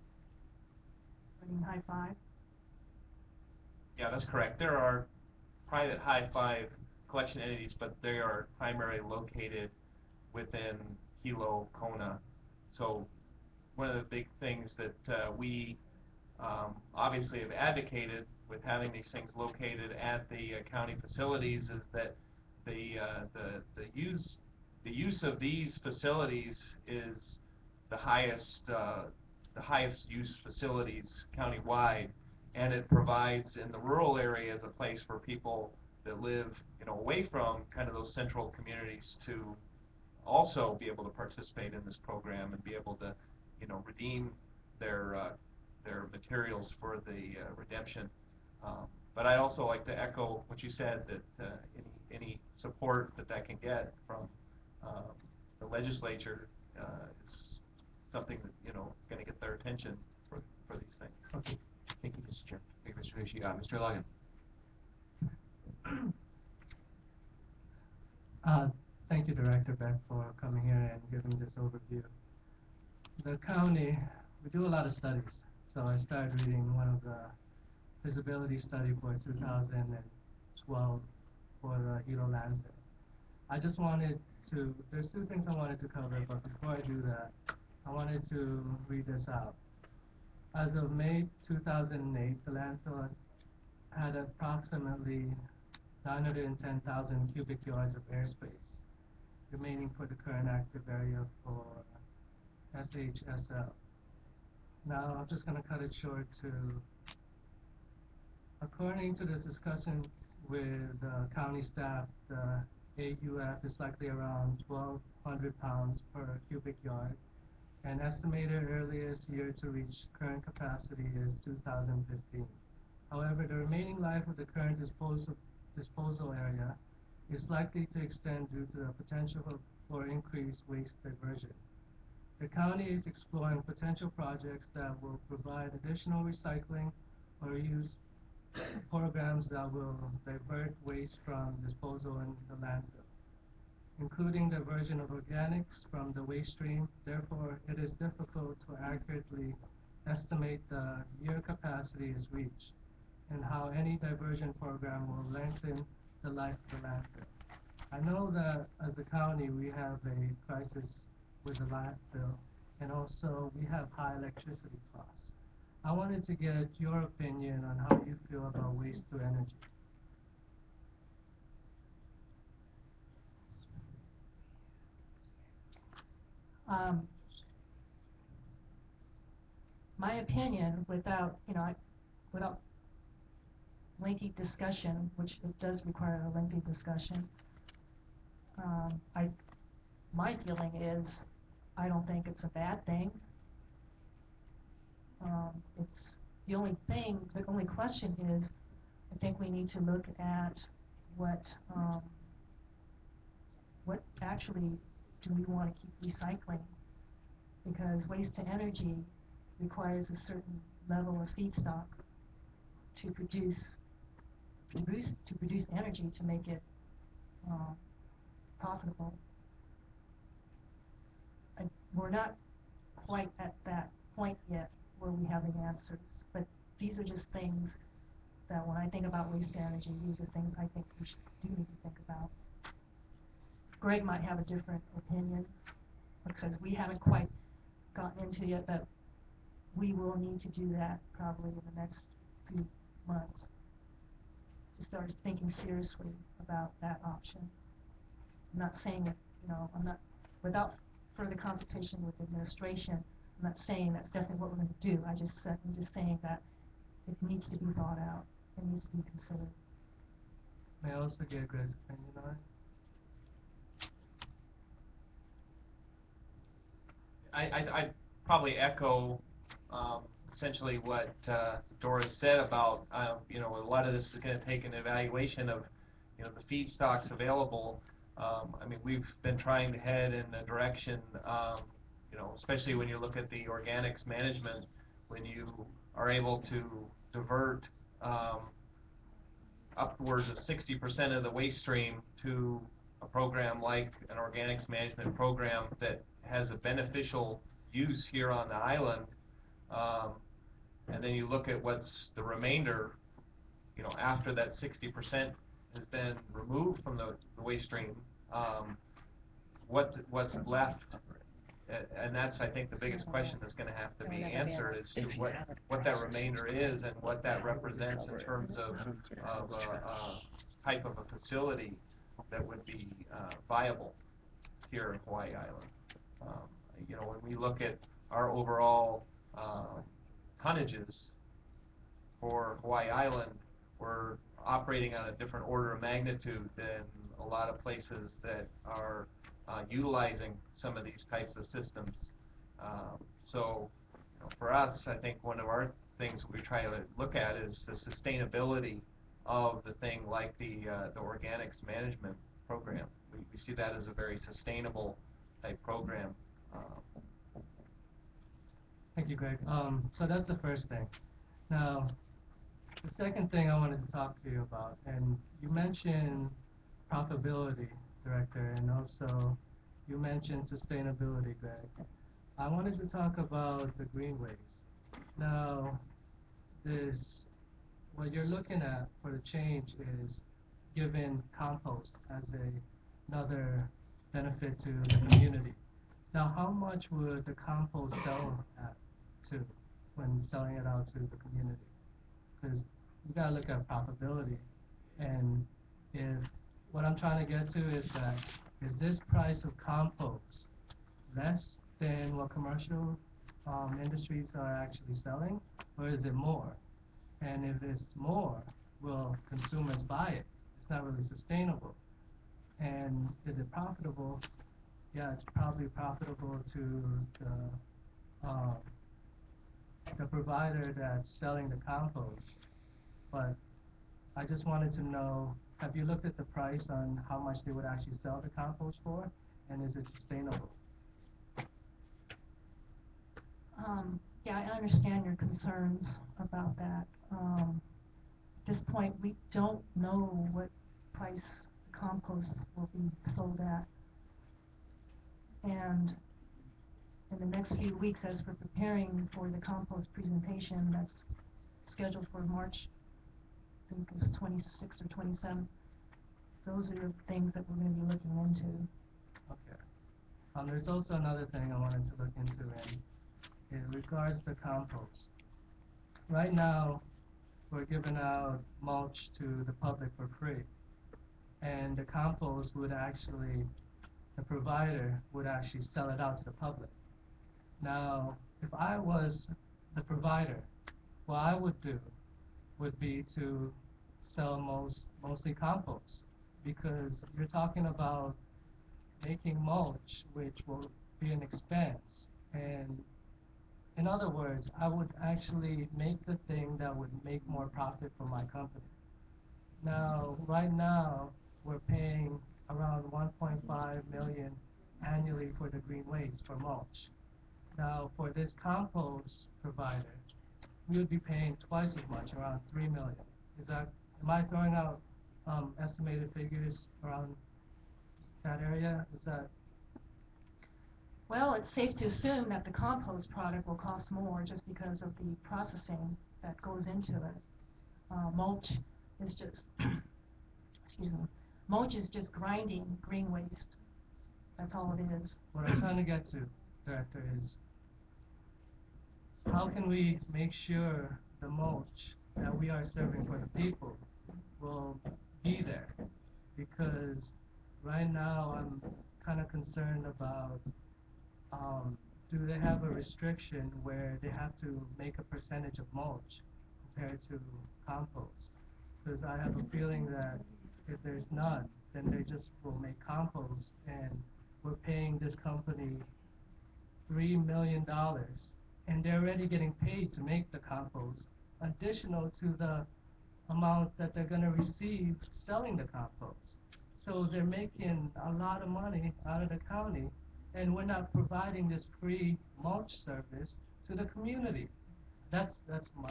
running high five. Yeah, that's correct. There are private high five collection entities, but they are primarily located within Hilo, Kona. So one of the big things that we obviously have advocated with having these things located at the county facilities is that the use of these facilities is the highest use facilities countywide, and it provides in the rural areas a place for people that live away from kind of those central communities to also be able to participate in this program and be able to redeem their materials for the redemption. But I'd also like to echo what you said, that any support that can get from the legislature is something that is going to get their attention for these things. Okay, thank you, Mr. Chair. Thank you, Mr. Onishi. Mr. Ilagan. Thank you, Director Beck, for coming here and giving this overview. The county, we do a lot of studies, so I started reading one of the feasibility study for 2012 for the Hilo landfill. I just wanted to, there's 2 things I wanted to cover, but before I do that, I wanted to read this out. As of May 2008, the landfill had approximately 910,000 cubic yards of airspace remaining for the current active area for SHSL. Now, I'm just going to cut it short to, according to this discussion with county staff, the AUF is likely around 1,200 pounds per cubic yard, and estimated earliest year to reach current capacity is 2015. However, the remaining life of the current disposal area is likely to extend due to the potential for increased waste diversion. The county is exploring potential projects that will provide additional recycling or reuse programs that will divert waste from disposal in the landfill, including diversion of organics from the waste stream. Therefore, it is difficult to accurately estimate the year capacity is reached and how any diversion program will lengthen the life of the landfill. I know that as a county we have a crisis with the landfill, and also we have high electricity costs. I wanted to get your opinion on how you feel about waste to energy. My opinion, without lengthy discussion, which it does require a lengthy discussion, my feeling is I don't think it's a bad thing. It's the only question is, I think we need to look at what actually do we want to keep recycling because waste to energy requires a certain level of feedstock to produce energy to make it profitable. We're not quite at that point yet where we have the answers, but these are just things that when I think about waste to energy, these are things I think we do need to think about. Greg might have a different opinion because we haven't quite gotten into it yet, but we will need to do that probably in the next few months to start thinking seriously about that option. I'm not saying that, without further consultation with the administration, I'm not saying that's definitely what we're going to do. I'm just saying that it needs to be thought out. It needs to be considered. May I also get Greg's opinion on it? I'd probably echo essentially what Dora said about, a lot of this is going to take an evaluation of, the feedstocks available. We've been trying to head in the direction, especially when you look at the organics management, when you are able to divert upwards of 60% of the waste stream to a program like an organics management program that has a beneficial use here on the island, and then you look at what's the remainder, after that 60% has been removed from the waste stream, what's left, and that's, I think, the biggest question that's going to have to be answered as to what that remainder is and what that represents in terms of type of a facility that would be viable here in Hawaii Island. When we look at our overall tonnages for Hawaii Island, we're operating on a different order of magnitude than a lot of places that are utilizing some of these types of systems. So for us, I think one of our things we try to look at is the sustainability of the thing like the organics management program. We see that as a very sustainable type program. Thank you, Greg. So that's the first thing. Now, the second thing I wanted to talk to you about, and you mentioned profitability, Director, and also you mentioned sustainability, Greg. I wanted to talk about the greenways. Now, what you're looking at for the change is giving compost as another benefit to the community. Now, how much would the compost sell at to when selling it out to the community? Because you gotta look at profitability, and if what I'm trying to get to is that is this price of compost less than what commercial industries are actually selling, or is it more? And if it's more, will consumers buy it? It's not really sustainable. And is it profitable? Yeah, it's probably profitable to the provider that's selling the compost. But I just wanted to know, have you looked at the price on how much they would actually sell the compost for? And is it sustainable? Yeah, I understand your concerns about that. At this point, we don't know what price the compost will be sold at. And in the next few weeks, as we're preparing for the compost presentation that's scheduled for March, I think it was 26th or 27th, those are the things that we're going to be looking into. Okay. There's also another thing I wanted to look into in regards to compost. Right now, we're giving out mulch to the public for free. And the compost would actually, the provider would actually sell it out to the public. Now, if I was the provider, what I would do would be to sell mostly compost, because you're talking about making mulch, which will be an expense. And in other words, I would actually make the thing that would make more profit for my company. Now, right now, we're paying around $1.5 million annually for the green waste for mulch. Now, for this compost provider, we would be paying twice as much, around 3 million. Is that, am I throwing out estimated figures around that area? Is that? Well, it's safe to assume that the compost product will cost more just because of the processing that goes into it. Mulch is just, excuse me, mulch is just grinding green waste. That's all it is. What I'm trying to get to, Director, is how can we make sure the mulch that we are serving for the people will be there? Because right now I'm kind of concerned about do they have a restriction where they have to make a percentage of mulch compared to compost? Because I have a feeling that if there's none, then they just will make compost, and we're paying this company $3 million, and they're already getting paid to make the compost, additional to the amount that they're going to receive selling the compost. So they're making a lot of money out of the county, and we're not providing this free mulch service to the community. That's my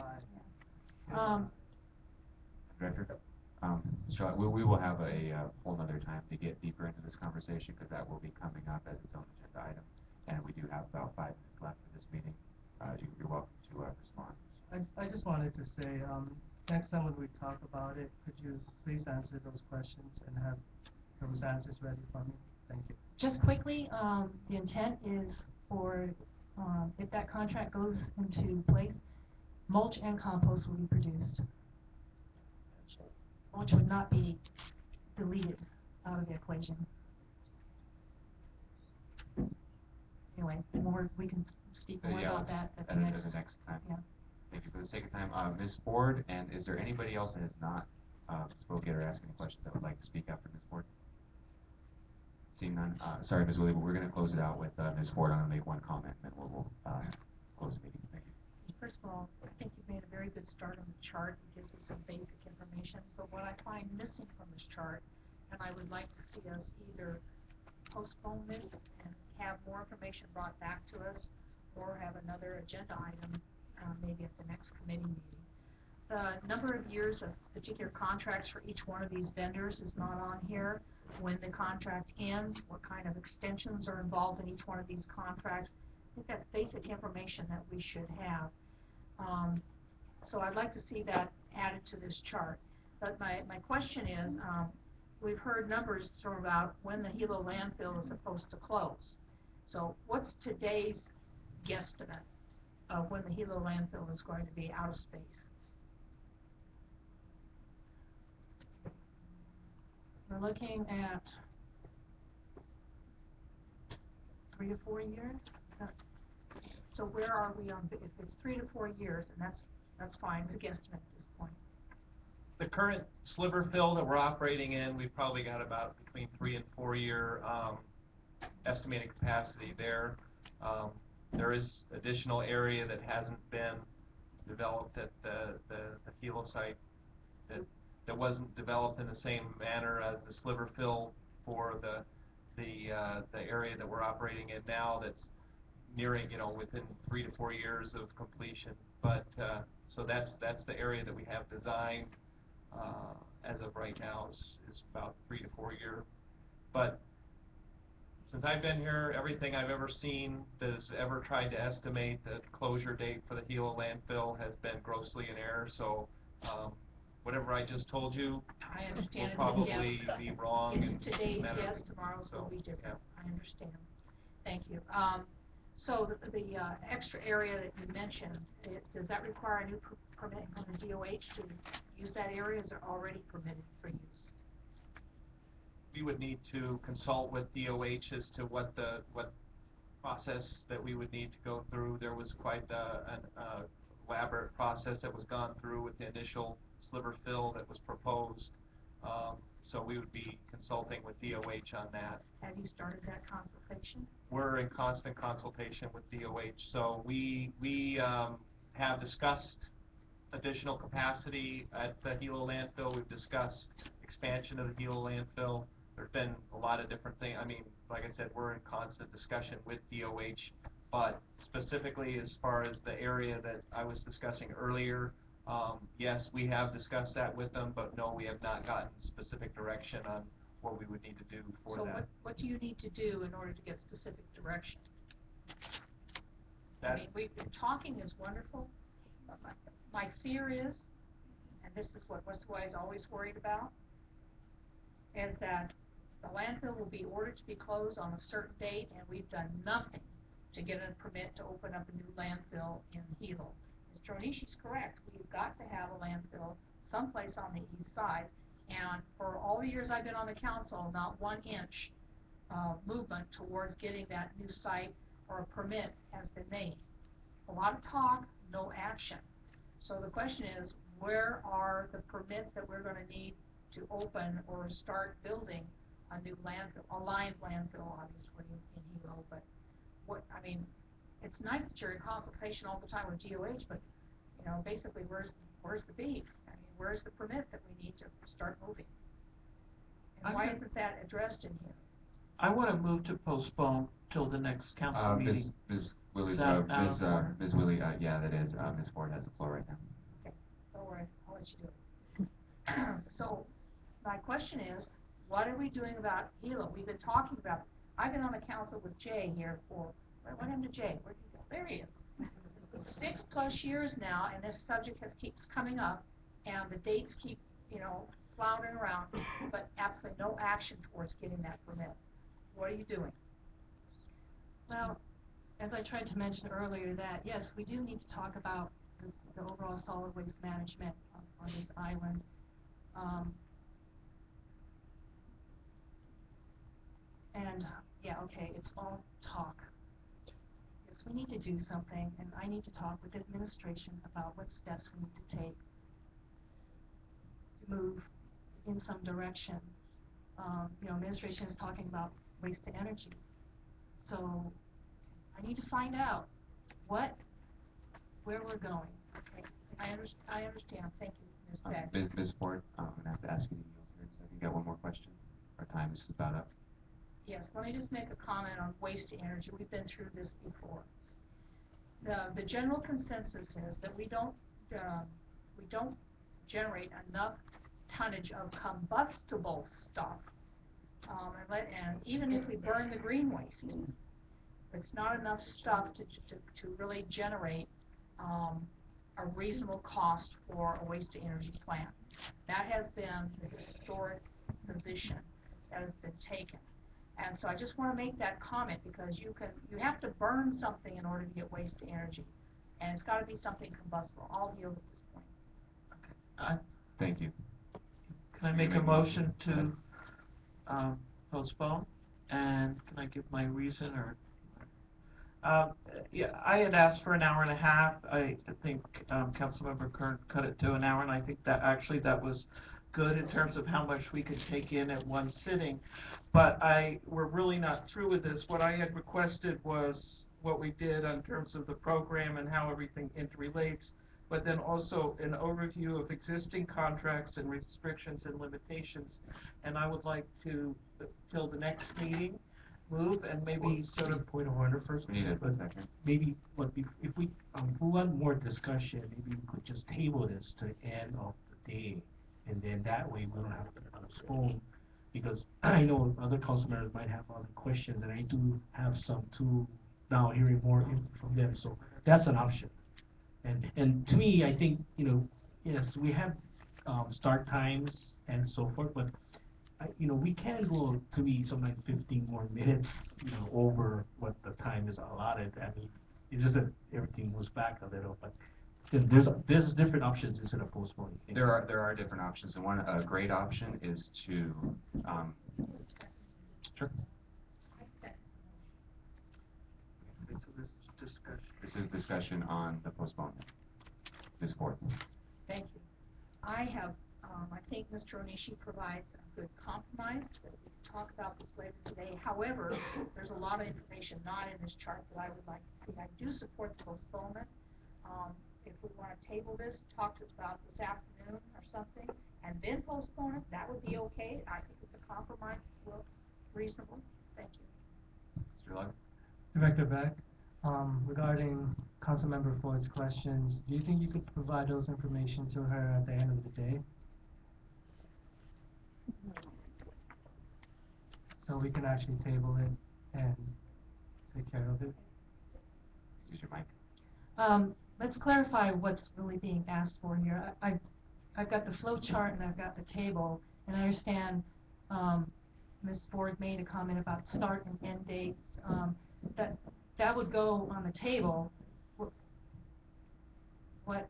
Director, Mr. We will have a whole nother time to get deeper into this conversation, because that will be coming up as its own agenda item, and we do have about 5 minutes left for this meeting. You're welcome to respond. I just wanted to say, next time when we talk about it, could you please answer those questions and have those answers ready for me? Thank you. Just quickly, the intent is for, if that contract goes into place, mulch and compost will be produced. Mulch would not be deleted out of the equation. Anyway, we can speak more about that at the next time. Yeah. Thank you for the sake of time. Ms. Ford, and is there anybody else that has not spoken or asked any questions that would like to speak after Ms. Ford? Seeing none, sorry, Ms. Willie, but we're going to close it out with Ms. Ford. I'm going to make one comment, and then we'll close the meeting. Thank you. First of all, I think you've made a very good start on the chart. It gives us some basic information. But what I find missing from this chart, and I would like to see us either postpone this and have more information brought back to us, or have another agenda item maybe at the next committee meeting. The number of years of particular contracts for each one of these vendors is not on here. When the contract ends, what kind of extensions are involved in each one of these contracts. I think that's basic information that we should have. So I'd like to see that added to this chart. But my question is, we've heard numbers thrown about when the Hilo landfill is supposed to close. So what's today's guesstimate of when the Hilo landfill is going to be out of space? We're looking at 3 to 4 years. So where are we on, if it's 3 to 4 years, and that's fine, it's a guesstimate at this point. The current sliver fill that we're operating in, we've probably got about between 3 and 4 year estimated capacity there. There is additional area that hasn't been developed at the Hilo site that wasn't developed in the same manner as the sliver fill for the area that we're operating in now, that's nearing, within 3 to 4 years of completion. But so that's the area that we have designed as of right now is about 3 to 4 year. But since I've been here, everything I've ever seen that has ever tried to estimate the closure date for the Hilo landfill has been grossly in error. So whatever I just told you will probably be wrong. It's today's guess, tomorrow's will be different. Yeah. I understand. Thank you. So the extra area that you mentioned, does that require a new permit from the DOH to use that area? Is it already permitted for use? We would need to consult with DOH as to what process that we would need to go through. There was quite an elaborate process that was gone through with the initial sliver fill that was proposed. So we would be consulting with DOH on that. Have you started that consultation? We're in constant consultation with DOH. So we have discussed additional capacity at the Hilo landfill. We've discussed expansion of the Hilo landfill. There's been a lot of different things. I mean, like I said, we're in constant discussion with DOH But specifically as far as the area that I was discussing earlier, yes, we have discussed that with them, but no, we have not gotten specific direction on what we would need to do for that. So what do you need to do in order to get specific direction? I mean, talking is wonderful. But my fear is, and this is what Westwise is always worried about, is that the landfill will be ordered to be closed on a certain date, and we've done nothing to get a permit to open up a new landfill in Hilo. Mr. Onishi's correct. We've got to have a landfill someplace on the east side, and for all the years I've been on the council, not 1 inch movement towards getting that new site or a permit has been made. A lot of talk, no action. So the question is, where are the permits that we're going to need to open or start building a new landfill, a lined landfill, obviously, in Hilo, but I mean, it's nice that you're in consultation all the time with DOH, but, you know, basically, where's the beef? I mean, where's the permit that we need to start moving? And why isn't that addressed in here? I want to move to postpone till the next council meeting. Ms. Wille, Ms. Wille, yeah, that is, Ms. Ford has the floor right now. Okay, don't worry, I'll let you do it. So, my question is, what are we doing about Hilo? We've been talking about, I've been on the council with Jay here for, what happened to Jay? Where did he go? There he is. 6+ years now, and this subject keeps coming up, and the dates keep, you know, floundering around, but absolutely no action towards getting that permit. What are you doing? Well, as I tried to mention earlier, that yes, we do need to talk about the overall solid waste management on this island. And yeah, okay, it's all talk. Yes, we need to do something, and I need to talk with the administration about what steps we need to take to move in some direction. You know, administration is talking about waste to energy. So I need to find out where we're going. Okay, I understand. Thank you, Ms. Beck. Ms. Ford, I'm going to have to ask you to yield here, so I can get one more question. Our time is about up. Yes, let me just make a comment on waste to energy. We've been through this before. The general consensus is that we don't generate enough tonnage of combustible stuff. And even if we burn the green waste, it's not enough stuff to really generate a reasonable cost for a waste to energy plant. That has been the historic position that has been taken. And so I just want to make that comment, because you have to burn something in order to get waste to energy, and it's got to be something combustible. I'll yield at this point. Thank you. Can I make a motion to postpone? And can I give my reason, or? Yeah, I had asked for an hour and a half. I think Councilmember Kern cut it to an hour, and I think that actually that was good in terms of how much we could take in at one sitting. But we're really not through with this. What I had requested was what we did in terms of the program and how everything interrelates, but then also an overview of existing contracts and restrictions and limitations. And I would like to, till the next meeting, move and maybe sort of point of order first. We need a second. Maybe if we want more discussion, maybe we could just table this to the end of the day, and then that way we don't have to postpone. Because I know other council members might have other questions, and I do have some too, now hearing more from them, so that's an option. And to me, I think, you know, yes, we have start times and so forth, but you know, we can go to me sometimes 15 more minutes, you know, over what the time is allotted. I mean, it's just that everything moves back a little, but there's different options instead of postponing. There are different options, and one great option is to sure. This is discussion on the postponement. Ms. Ford. Thank you. I think Mr. Onishi provides a good compromise. We can talk about this later today. However, there's a lot of information not in this chart that I would like to see. I do support the postponement. If we want to table this, talk to us about this afternoon or something, and then postpone it, that would be okay. I think it's a compromise. It's reasonable. Thank you. Mr. Lug. Director Beck, Regarding Councilmember Ford's questions, do you think you could provide those information to her at the end of the day? So we can actually table it and take care of it. Use your mic. Let's clarify what's really being asked for here. I've got the flow chart and I've got the table, and I understand Ms. Ford made a comment about start and end dates. That would go on the table. Not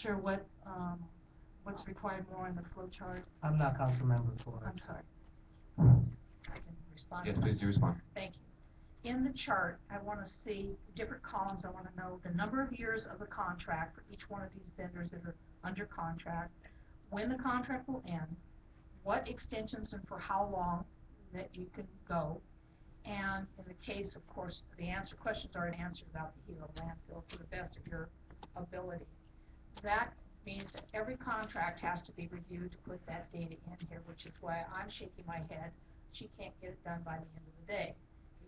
sure what's required more on the flow chart. I'm not Councilmember Ford. I'm sorry. I can respond. Yes, please do respond. Thank you. In the chart, I want to see different columns. I want to know the number of years of the contract for each one of these vendors that are under contract, when the contract will end, what extensions and for how long that you can go, and in the case, of course, the questions are answered about the Hilo landfill to the best of your ability. That means that every contract has to be reviewed to put that data in here, which is why I'm shaking my head. She can't get it done by the end of the day,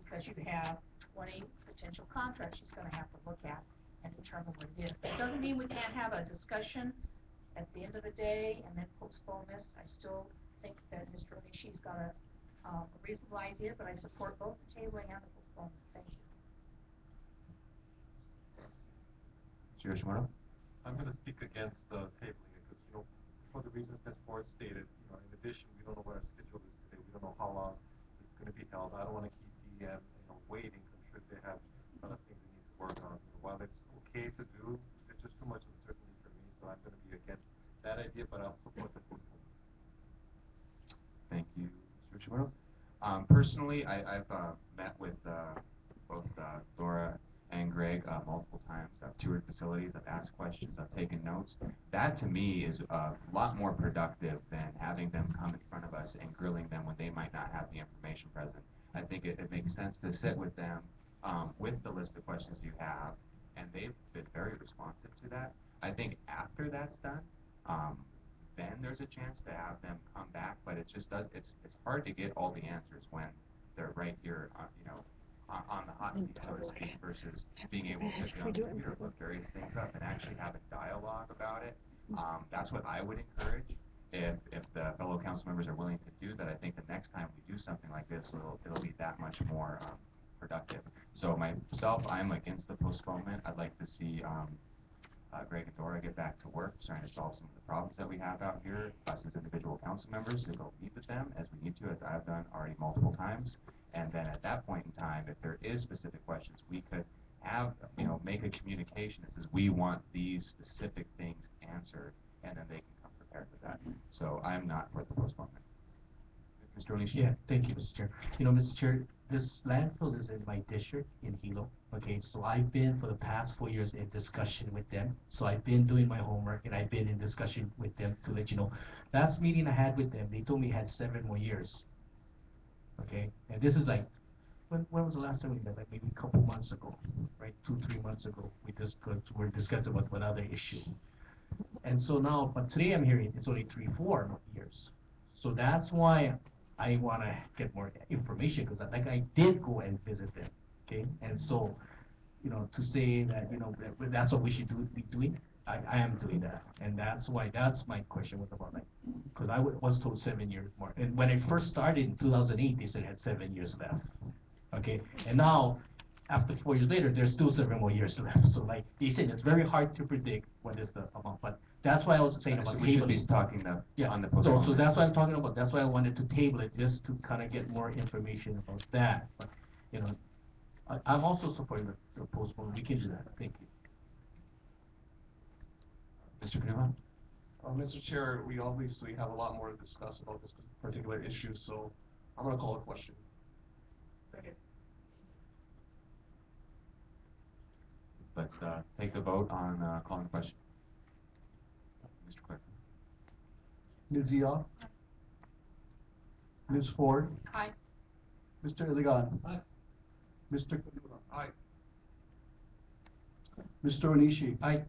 because you have 20 potential contracts she's going to have to look at and determine what it is. That doesn't mean we can't have a discussion at the end of the day and then postpone this. I still think that Mr. Onishi's got a reasonable idea, but I support both the tabling and the postponement. Thank you. Mr. Yoshimoto? I'm going to speak against the tabling it because, for the reasons Ms. Ford stated, in addition, we don't know what our schedule is today. We don't know how long it's going to be held. I don't want to keep DM, waiting because I'm sure they have other things they need to work on. While it's okay to do, it's just too much uncertainty for me, so I'm going to be against that idea, but I'll support the postponement. Thank you, Mr. Yoshimoto. Personally, I've met with both Dora and Greg multiple times. I've toured facilities, I've asked questions, I've taken notes. That to me is a lot more productive than having them come in front of us and grilling them when they might not have the information present. I think it makes sense to sit with them with the list of questions you have, and they've been very responsive to that. I think after that's done, then there's a chance to have them come back, but it just does, it's hard to get all the answers when they're right here, on the hot seat, so to speak, versus being able to get on the computer, look various things up, and actually have a dialogue about it. That's what I would encourage. If the fellow council members are willing to do that, I think the next time we do something like this, it'll be that much more productive. So myself, I'm against the postponement. I'd like to see Greg and Dora get back to work, trying to solve some of the problems that we have out here. Us as individual council members to go meet with them as we need to, as I've done already multiple times. And then at that point in time, if there is specific questions, we could have, make a communication that says we want these specific things answered, and then they can come prepared with that. So I'm not for the postponement. Mr. Onishi? Yeah, thank you, Mr. Chair. Mr. Chair, this landfill is in my district in Hilo. Okay, so I've been for the past 4 years in discussion with them. So I've been doing my homework and I've been in discussion with them to let you know. Last meeting I had with them, they told me I had 7 more years. Okay, and this is like, when was the last time we met? Like maybe a couple months ago, right? 2-3 months ago, we're discussing about one other issue. And so now, but today I'm hearing it's only 3-4 years. So that's why I want to get more information, because I did go and visit them, okay? And so, to say that, that that's what we should be doing, I am doing that. And that's why, that's my question was about, because I was told 7 years more. And when I first started in 2008, they said I had 7 years left, okay? And now, after 4 years later, there's still 7 more years left. So they said it's very hard to predict what is the amount, but that's why I was saying about we should be talking on the postponement. So that's what I'm talking about. That's why I wanted to table it, just to kind of get more information about that. But, I'm also supporting the postponement. We can do that. Thank you. Mr. Kanuha? Mr. Chair, we obviously have a lot more to discuss about this particular issue, so I'm going to call a question. Second. Let's take the vote on calling the question. Mr. Clerk. Ms. Zia? Ms. Ford? Aye. Mr. Ilagan? Aye. Mr. Kanuha? Aye. Mr. Onishi? Aye.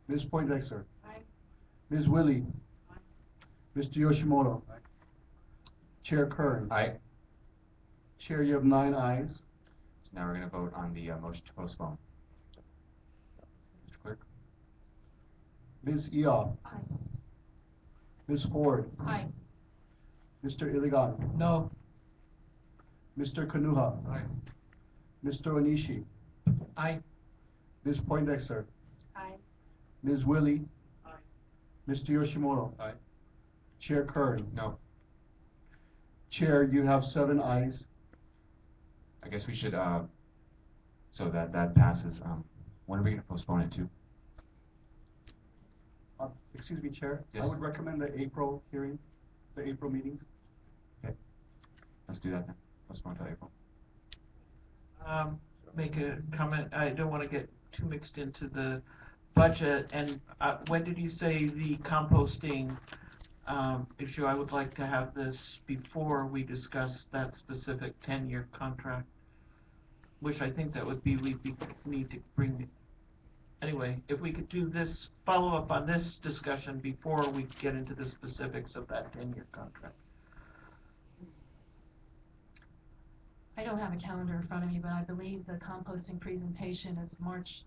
Ms. Poindexter? Aye. Ms. Wille? Aye. Mr. Yoshimoto? Aye. Chair Kern? Aye. Chair, you have 9 ayes. Now we're gonna vote on the motion to postpone. Mr. Clerk? Ms. Ia. Aye. Ms. Ford. Aye. Mr. Ilagan. No. Mr. Kanuha. Aye. Mr. Onishi. Aye. Ms. Poindexter. Aye. Ms. Wille. Aye. Mr. Yoshimoto. Aye. Chair Kern. No. Chair, you have 7 ayes. I guess we should, so that passes. When are we gonna postpone it to? Excuse me, Chair. Yes. I would recommend the April hearing, the April meetings. Okay. Let's do that then. Postpone till April. Make a comment, I don't wanna get too mixed into the budget, and, when did you say the composting, issue? I would like to have this before we discuss that specific 10-year contract, which I think that would be, need to bring, anyway, if we could do this, follow up on this discussion before we get into the specifics of that 10-year contract. I don't have a calendar in front of me, but I believe the composting presentation is March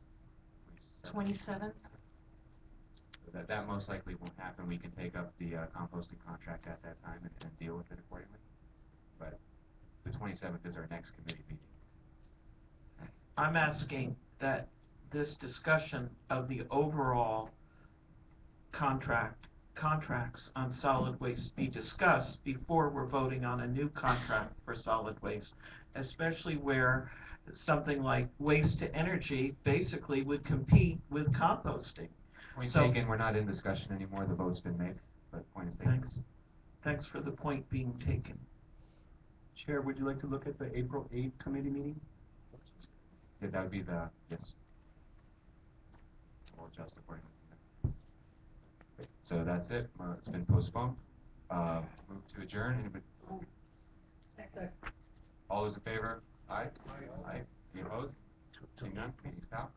27th. So that most likely won't happen. We can take up the composting contract at that time and deal with it accordingly. But the 27th is our next committee meeting. I'm asking that this discussion of the overall contracts on solid waste be discussed before we're voting on a new contract for solid waste, especially where something like waste to energy basically would compete with composting. Point So- taken, we're not in discussion anymore. The vote's been made, but point is taken. Thanks for the point being taken. Chair, would you like to look at the April 8th committee meeting? Yeah, that would be the, yes. We'll adjust accordingly. Okay, so that's it. It's been postponed. Move to adjourn. Anybody? All those in favor? Aye? Aye. Any opposed? Seeing none, meeting's out.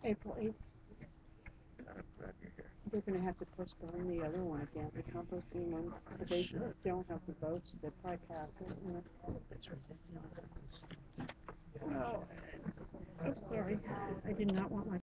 April 8th. They're gonna have to postpone the other one again, the composting one, but they don't have the votes, they'll probably pass it, you know. Oh, I'm sorry, I did not want my